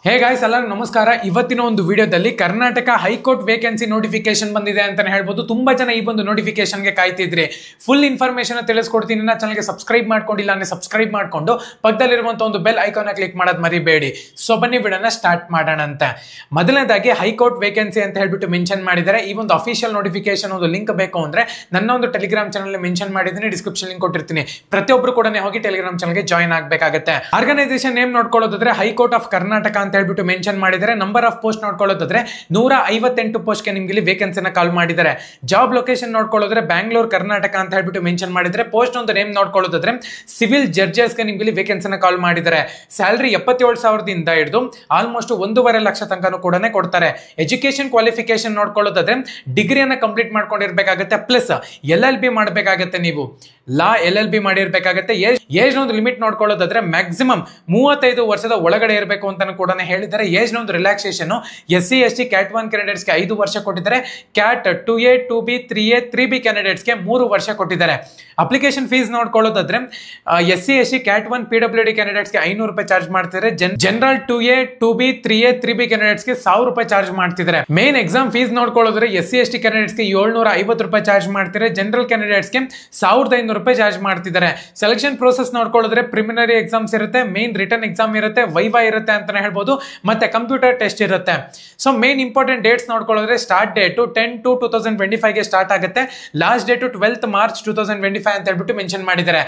Hey guys ಎಲ್ಲರಿಗೂ ನಮಸ್ಕಾರ. ಇವತ್ತಿನ ಒಂದು ವಿಡಿಯೋದಲ್ಲಿ ಕರ್ನಾಟಕ ಹೈಕೋರ್ಟ್ ವೇಕೆನ್ಸಿ ನೋಟಿಫಿಕೇಶನ್ ಬಂದಿದೆ ಅಂತಾನೆ ಹೇಳ್ಬೋದು. ತುಂಬಾ ಜನ ಈ ಒಂದು ನೋಟಿಫಿಕೇಶನ್ಗೆ ಕಾಯ್ತಿದ್ರಿ. ಫುಲ್ ಇನ್ಫಾರ್ಮೇಶನ್ ತಿಳಿಸ್ಕೊಡ್ತೀನಿ. ನನ್ನ ಚಾನಲ್ಗೆ ಸಬ್ಸ್ಕ್ರೈಬ್ ಮಾಡ್ಕೊಂಡಿಲ್ಲ ಅಂದ್ರೆ ಸಬ್ಸ್ಕ್ರೈಬ್ ಮಾಡ್ಕೊಂಡು ಪಕ್ಕದಲ್ಲಿರುವಂತಹ ಒಂದು ಬೆಲ್ ಐಕಾನ್ ಕ್ಲಿಕ್ ಮಾಡೋದು ಮರಿಬೇಡಿ. ಸೊ ಬನ್ನಿ ವಿಡಿಯೋನ ಸ್ಟಾರ್ಟ್ ಮಾಡೋಣ ಅಂತ. ಮೊದಲನೇದಾಗಿ ಹೈಕೋರ್ಟ್ ವೇಕೆನ್ಸಿ ಅಂತ ಹೇಳ್ಬಿಟ್ಟು ಮೆನ್ಷನ್ ಮಾಡಿದ್ದಾರೆ. ಈ ಒಂದು ಅಫಿಷಿಯಲ್ ನೋಟಿಫಿಕೇಶನ್ ಒಂದು ಲಿಂಕ್ ಬೇಕು ಅಂದ್ರೆ ನನ್ನ ಒಂದು ಟೆಲಿಗ್ರಾಮ್ ಚಾನಲ್ ಮೆನ್ಷನ್ ಮಾಡಿದ್ದೀನಿ, ಡಿಸ್ಕ್ರಿಪ್ಷನ್ ಲಿಂಕ್ ಕೊಟ್ಟಿರ್ತೀನಿ. ಪ್ರತಿಯೊಬ್ಬರು ಕೂಡ ಹೋಗಿ ಟೆಲಿಗ್ರಾಮ್ ಚಾನಲ್ಗೆ ಜಾಯ್ನ್ ಆಗಬೇಕಾಗುತ್ತೆ. ಆರ್ಗನೈಸೇಷನ್ ನೇಮ್ ನೋಡ್ಕೊಳ್ಳೋದಾದ್ರೆ ಹೈಕೋರ್ಟ್ ಆಫ್ ಕರ್ನಾಟಕ ಅಂತ ಹೇಳ್ಬಿಟ್ಟು ಮೆನ್ಷನ್ ಮಾಡಿದ್ದಾರೆ. ನಂಬರ್ ಆಫ್ ಪೋಸ್ಟ್ ನೋಡ್ಕೊಳ್ಳೋದಾದ್ರೆ 158 ಪೋಸ್ಟ್ಗೆ ನಿಮ್ಗೆ ಇಲ್ಲಿ ವೇಕೆನ್ಸಿನ ಕಾಲ್ ಮಾಡಿದ್ದಾರೆ. ಜಾಬ್ ಲೊಕೇಶನ್ ನೋಡ್ಕೊಳ್ಳೋದ್ರೆ ಬ್ಯಾಂಗ್ಳೂರ್ ಕರ್ನಾಟಕ ಅಂತ ಹೇಳ್ಬಿಟ್ಟು ಮೆನ್ಷನ್ ಮಾಡಿದ್ರೆ. ಪೋಸ್ಟ್ ಒಂದು ನೇಮ್ ನೋಡ್ಕೊಳ್ಳೋದಾದ್ರೆ ಸಿವಿಲ್ ಜಡ್ಜಸ್ಗೆ ನಿಮ್ಗೆ ಇಲ್ಲಿ ವೇಕೆನ್ಸಿನ ಕಾಲ್ ಮಾಡಿದ್ದಾರೆ. ಸ್ಯಾಲರಿ 77,000 ಹಿಡಿದು ಆಲ್ಮೋಸ್ಟ್ 1.5 ಲಕ್ಷ ತನಕ ಕೂಡ ಕೊಡ್ತಾರೆ. ಎಜುಕೇಶನ್ ಕ್ವಾಲಿಫಿಕೇಶನ್ ನೋಡ್ಕೊಳ್ಳೋದಾದ್ರೆ ಡಿಗ್ರಿಯನ್ನ ಕಂಪ್ಲೀಟ್ ಮಾಡ್ಕೊಂಡಿರ್ಬೇಕಾಗತ್ತೆ, ಪ್ಲಸ್ LLB ಮಾಡಬೇಕಾಗತ್ತೆ. ನೀವು ಲಾ LLB ಮಾಡಿರ್ಬೇಕಾಗತ್ತೆ. ಏಜ್ ಒಂದು ಲಿಮಿಟ್ ನೋಡ್ಕೊಳ್ಳೋದಾದ್ರೆ ಮ್ಯಾಕ್ಸಿಮಮ್ 35 ವರ್ಷದ ಒಳಗಡೆ ಇರಬೇಕು ಅಂತ ಕೂಡ ಹೇಳಿದ್ದಾರೆ. ಏಜ್ ಒಂದು ರಿಲ್ಯಾಕ್ಸೇಷನ್ SC ST CAT 1 ಕ್ಯಾಂಡಿಡೇಟ್ಸ್ಗೆ 5 ವರ್ಷ ಕೊಟ್ಟಿದ್ದಾರೆ. CAT 2A 2B 3A 3B ಕ್ಯಾಂಡಿಡೇಟ್ಸ್ಗೆ 3 ವರ್ಷ ಕೊಟ್ಟಿದ್ದಾರೆ. ಅಪ್ಲಿಕೇಶನ್ ಫೀಸ್ ನೋಡ್ಕೊಳ್ಳೋದಾದ್ರೆ SC ST CAT 1 PWD ಕ್ಯಾಂಡಿಡೇಟ್ಸ್ಗೆ 500 ರೂಪಾಯಿ ಚಾರ್ಜ್ ಮಾಡ್ತಿದ್ದಾರೆ. General 2A 2B 3A 3B ಕ್ಯಾಂಡಿಡೇಟ್ಸ್ಗೆ 1000 ರೂಪಾಯಿ ಚಾರ್ಜ್ ಮಾಡ್ತಿದ್ದಾರೆ. ಮೇನ್ ಎಕ್ಸಾಮ್ ಫೀಸ್ ನೋಡ್ಕೊಳ್ಳೋದ್ರೆ SC ST ಕ್ಯಾಂಡಿಡೇಟ್ಸ್ಗೆ 750 ರೂಪಾಯಿ ಚಾರ್ಜ್ ಮಾಡ್ತಿದ್ದಾರೆ. ಜನರಲ್ ಕ್ಯಾಂಡಿಡೇಟ್ಸ್ಗೆ 1500 ರೂಪಾಯಿ ಚಾರ್ಜ್ ಮಾಡ್ತಿದ್ದಾರೆ. ಸೆಲೆಕ್ಷನ್ ಪ್ರೋಸೆಸ್ ನೋಡ್ಕೊಳ್ಳೋದ್ರೆ ಪ್ರಿಲಿಮಿನರಿ ಎಕ್ಸಾಮ್ಸ್ ಇರುತ್ತೆ, ಮೇನ್ ರಿಟರ್ನ್ ಎಕ್ಸಾಮ್ ಇರುತ್ತೆ, ವೈವಾ ಇರುತ್ತೆ ಅಂತಾನೆ ಹೇಳ್ಬೋದು, ಮತ್ತೆ ಕಂಪ್ಯೂಟರ್ ಟೆಸ್ಟ್ ಇರುತ್ತೆ. ಸೊ ಮೇನ್ ಇಂಪಾರ್ಟೆಂಟ್ ಡೇಟ್ಸ್ ನೋಡ್ಕೊಳ್ಳೋದ್ರೆ ಸ್ಟಾರ್ಟ್ ಡೇಟ್ 10/2/2025 ಗೆ ಸ್ಟಾರ್ಟ್ ಆಗುತ್ತೆ. ಲಾಸ್ಟ್ ಡೇಟ್ 12 ಮಾರ್ಚ್ 2025 ಅಂತ ಹೇಳ್ಬಿಟ್ಟು ಮೆನ್ಷನ್ ಮಾಡಿದ್ದಾರೆ.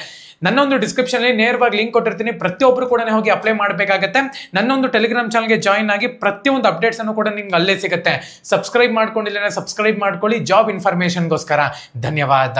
ನನ್ನೊಂದು ಡಿಸ್ಕ್ರಿಪ್ಷನ್ ಅಲ್ಲಿ ನೇರವಾಗಿ ಲಿಂಕ್ ಕೊಟ್ಟಿರ್ತೀನಿ. ಪ್ರತಿಯೊಬ್ಬರು ಕೂಡ ಹೋಗಿ ಅಪ್ಲೈ ಮಾಡಬೇಕಾಗತ್ತೆ. ನನ್ನೊಂದು ಟೆಲಿಗ್ರಾಮ್ ಚಾನಲ್ಗೆ ಜಾಯಿನ್ ಆಗಿ ಪ್ರತಿಯೊಂದು ಅಪ್ಡೇಟ್ಸ್ ಅನ್ನು ಕೂಡ ನಿಮ್ಗೆ ಅಲ್ಲೇ ಸಿಗುತ್ತೆ. ಸಬ್ಸ್ಕ್ರೈಬ್ ಮಾಡ್ಕೊಂಡಿಲ್ಲ ಸಬ್ಸ್ಕ್ರೈಬ್ ಮಾಡ್ಕೊಳ್ಳಿ ಜಾಬ್ ಇನ್ಫಾರ್ಮೇಶನ್ಗೋಸ್ಕರ. ಧನ್ಯವಾದ.